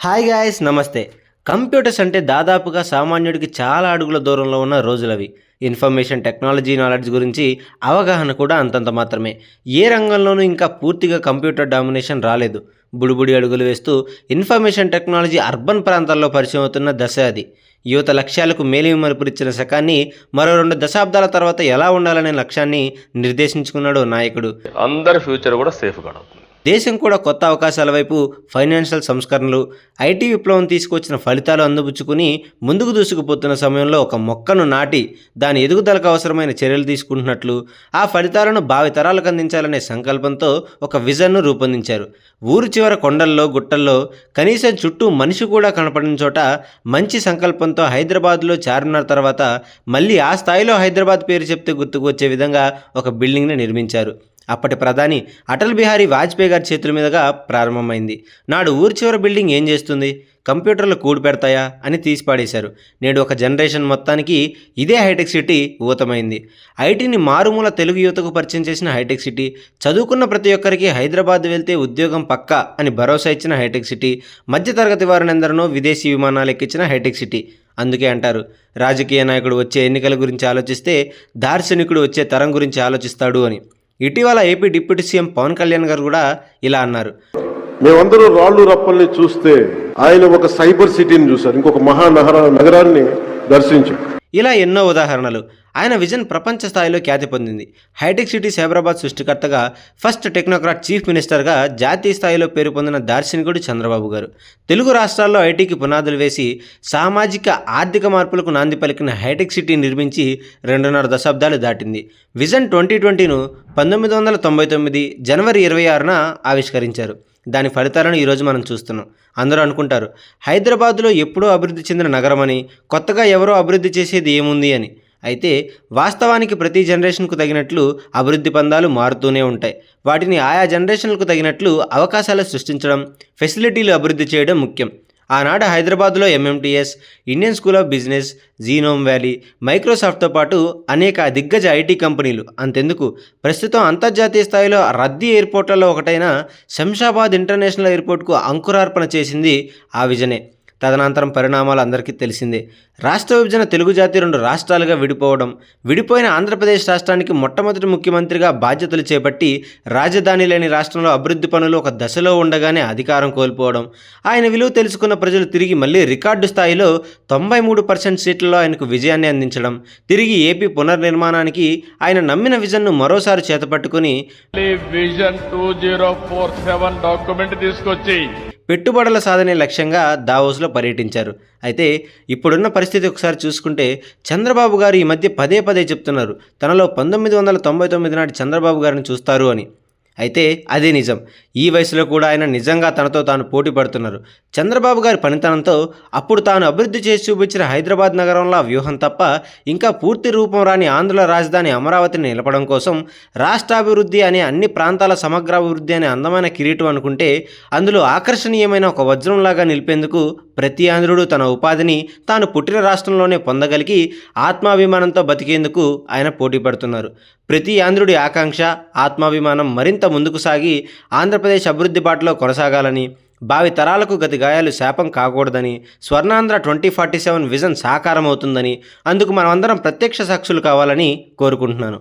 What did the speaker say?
Hi guys, నమస్తే. Computers అంటే దాదాపుగా సామాన్యుడికి చాలా అడుగుల దూరంలో ఉన్న రోజులవి. ఇన్ఫర్మేషన్ టెక్నాలజీ నాలెడ్జ్ గురించి అవగాహన కూడా అంతంత మాత్రమే. ఏ రంగంలోనూ ఇంకా పూర్తిగా కంప్యూటర్ డామినేషన్ రాలేదు. బుడిబుడి అడుగులు వేస్తూ ఇన్ఫర్మేషన్ టెక్నాలజీ అర్బన్ ప్రాంతాల్లో పరిచయం అవుతున్న దశ అది. యువత లక్ష్యాలకు మేలిమలుపురిచ్చిన శకాన్ని మరో 2 దశాబ్దాల తర్వాత ఎలా ఉండాలనే లక్ష్యాన్ని నిర్దేశించుకున్నాడు నాయకుడు. అందరి ఫ్యూచర్ కూడా సేఫ్గా ఉంటుంది. దేశం కూడా కొత్త అవకాశాల వైపు ఫైనాన్షియల్ సంస్కరణలు, ఐటీ విప్లవం తీసుకొచ్చిన ఫలితాలు అందిపుచ్చుకుని ముందుకు దూసుకుపోతున్న సమయంలో ఒక మొక్కను నాటి దాని ఎదుగుదలకు అవసరమైన చర్యలు తీసుకుంటున్నట్లు, ఆ ఫలితాలను భావితరాలకు అందించాలనే సంకల్పంతో ఒక విజన్ను రూపొందించారు. ఊరు చివర కొండల్లో, గుట్టల్లో, కనీసం చుట్టూ మనిషి కూడా కనపడిన చోట మంచి సంకల్పంతో హైదరాబాద్లో చార్మినార్ తర్వాత మళ్ళీ ఆ స్థాయిలో హైదరాబాద్ పేరు చెప్తే గుర్తుకు వచ్చే విధంగా ఒక బిల్డింగ్ని నిర్మించారు. అప్పటి ప్రధాని అటల్ బిహారీ వాజ్పేయి గారి చేతుల మీదుగా ప్రారంభమైంది. నాడు ఊరి చివరి బిల్డింగ్ ఏం చేస్తుంది, కంప్యూటర్లు కూడు పెడతాయా అని తీసి పాడేశారు. నేడు ఒక జనరేషన్ మొత్తానికి ఇదే హైటెక్ సిటీ ఊతమైంది. ఐటీని మారుమూల తెలుగు యువతకు పరిచయం చేసిన హైటెక్ సిటీ, చదువుకున్న ప్రతి ఒక్కరికి హైదరాబాద్ వెళ్తే ఉద్యోగం పక్కా అని భరోసా ఇచ్చిన హైటెక్ సిటీ, మధ్యతరగతి వారినందరినో విదేశీ విమానాలు ఎక్కించిన హైటెక్ సిటీ. అందుకే అంటారు, రాజకీయ నాయకుడు వచ్చే ఎన్నికల గురించి ఆలోచిస్తే దార్శనికుడు వచ్చే తరం గురించి ఆలోచిస్తాడు అని. ఇటీవల AP deputy CM Pawan Kalyan గారు కూడా ఇలా అన్నారు. మేమందరూ రాళ్ళు రప్పల్ని చూస్తే ఆయన ఒక సైబర్ సిటీని చూశారు, ఇంకొక నగరాన్ని దర్శించారు. ఇలా ఎన్నో ఉదాహరణలు. ఆయన విజన్ ప్రపంచ స్థాయిలో ఖ్యాతి పొందింది. హైటెక్ సిటీ సైబరాబాద్ సృష్టికర్తగా, ఫస్ట్ టెక్నోక్రాట్ చీఫ్ మినిస్టర్గా జాతీయ స్థాయిలో పేరు పొందిన దార్శనికుడు చంద్రబాబు గారు. తెలుగు రాష్ట్రాల్లో ఐటీకి పునాదులు వేసి సామాజిక ఆర్థిక మార్పులకు నాంది పలికిన హైటెక్ సిటీ నిర్మించి 2.5 దశాబ్దాలు దాటింది. విజన్ 2020ను 1999 జనవరి 26న ఆవిష్కరించారు. దాని ఫలితాలను ఈరోజు మనం చూస్తున్నాం. అందరూ అనుకుంటారు హైదరాబాద్లో ఎప్పుడో అభివృద్ధి చెందిన నగరమని, కొత్తగా ఎవరో అభివృద్ధి చేసేది ఏముంది అని. అయితే వాస్తవానికి ప్రతి జనరేషన్కు తగినట్లు అభివృద్ధి పందాలు మారుతూనే ఉంటాయి. వాటిని ఆయా జనరేషన్లకు తగినట్లు అవకాశాలు సృష్టించడం, ఫెసిలిటీలు అభివృద్ధి చేయడం ముఖ్యం. ఆనాడు హైదరాబాద్లో ఎంఎంటీఎస్, ఇండియన్ స్కూల్ ఆఫ్ బిజినెస్, జీనోమ్ వ్యాలీ, మైక్రోసాఫ్ట్తో పాటు అనేక దిగ్గజ ఐటీ కంపెనీలు, అంతెందుకు ప్రస్తుతం అంతర్జాతీయ స్థాయిలో రద్దీ ఎయిర్పోర్ట్లలో ఒకటైన శంషాబాద్ ఇంటర్నేషనల్ ఎయిర్పోర్ట్కు అంకురార్పణ చేసింది ఆ విజనే. తదనంతరం పరిణామాలు అందరికీ తెలిసిందే. రాష్ట్ర విభజన, తెలుగు జాతి 2 రాష్ట్రాలుగా విడిపోవడం, విడిపోయిన ఆంధ్రప్రదేశ్ రాష్ట్రానికి మొట్టమొదటి ముఖ్యమంత్రిగా బాధ్యతలు చేపట్టి రాజధాని లేని రాష్ట్రంలో అభివృద్ధి పనులు ఒక దశలో ఉండగానే అధికారం కోల్పోవడం, ఆయన విలువ తెలుసుకున్న ప్రజలు తిరిగి మళ్ళీ రికార్డు స్థాయిలో 93% సీట్లలో ఆయనకు విజయాన్ని అందించడం, తిరిగి ఏపీ పునర్నిర్మాణానికి ఆయన నమ్మిన విజన్ను మరోసారి చేతపట్టుకుని విజన్ 2047 డాక్యుమెంట్ తీసుకొచ్చి పెట్టుబడుల సాధనే లక్ష్యంగా దావోస్లో పర్యటించారు. అయితే ఇప్పుడున్న పరిస్థితి ఒకసారి చూసుకుంటే చంద్రబాబు గారు ఈ మధ్య పదే చెప్తున్నారు తనలో 1999 నాటి చంద్రబాబు గారిని చూస్తారు అని. అయితే అదే నిజం. ఈ వయసులో కూడా ఆయన నిజంగా తనతో తాను పోటీ పడుతున్నారు. చంద్రబాబు గారి పనితనంతో అప్పుడు తాను అభివృద్ధి చేసి చూపించిన హైదరాబాద్ నగరంలో వ్యూహం తప్ప ఇంకా పూర్తి రూపం రాని ఆంధ్రుల రాజధాని అమరావతిని నిలపడం కోసం రాష్ట్రాభివృద్ధి అనే, అన్ని ప్రాంతాల సమగ్రాభివృద్ధి అనే అందమైన కిరీటం అనుకుంటే, అందులో ఆకర్షణీయమైన ఒక వజ్రంలాగా నిలిపేందుకు ప్రతి ఆంధ్రుడు తన ఉపాధిని తాను పుట్టిన రాష్ట్రంలోనే పొందగలిగి ఆత్మాభిమానంతో బతికేందుకు ఆయన పోటీ పడుతున్నారు. ప్రతి ఆంధ్రుడి ఆకాంక్ష, ఆత్మాభిమానం మరింత ముందుకు సాగి ఆంధ్రప్రదేశ్ అభివృద్ధి బాటలో కొనసాగాలని, భావి తరాలకు గతి గాయాలు శాపం కాకూడదని, స్వర్ణాంధ్ర 2047 విజన్ సాకారం అవుతుందని, అందుకు మనమందరం ప్రత్యక్ష సాక్షులు కావాలని కోరుకుంటున్నాను.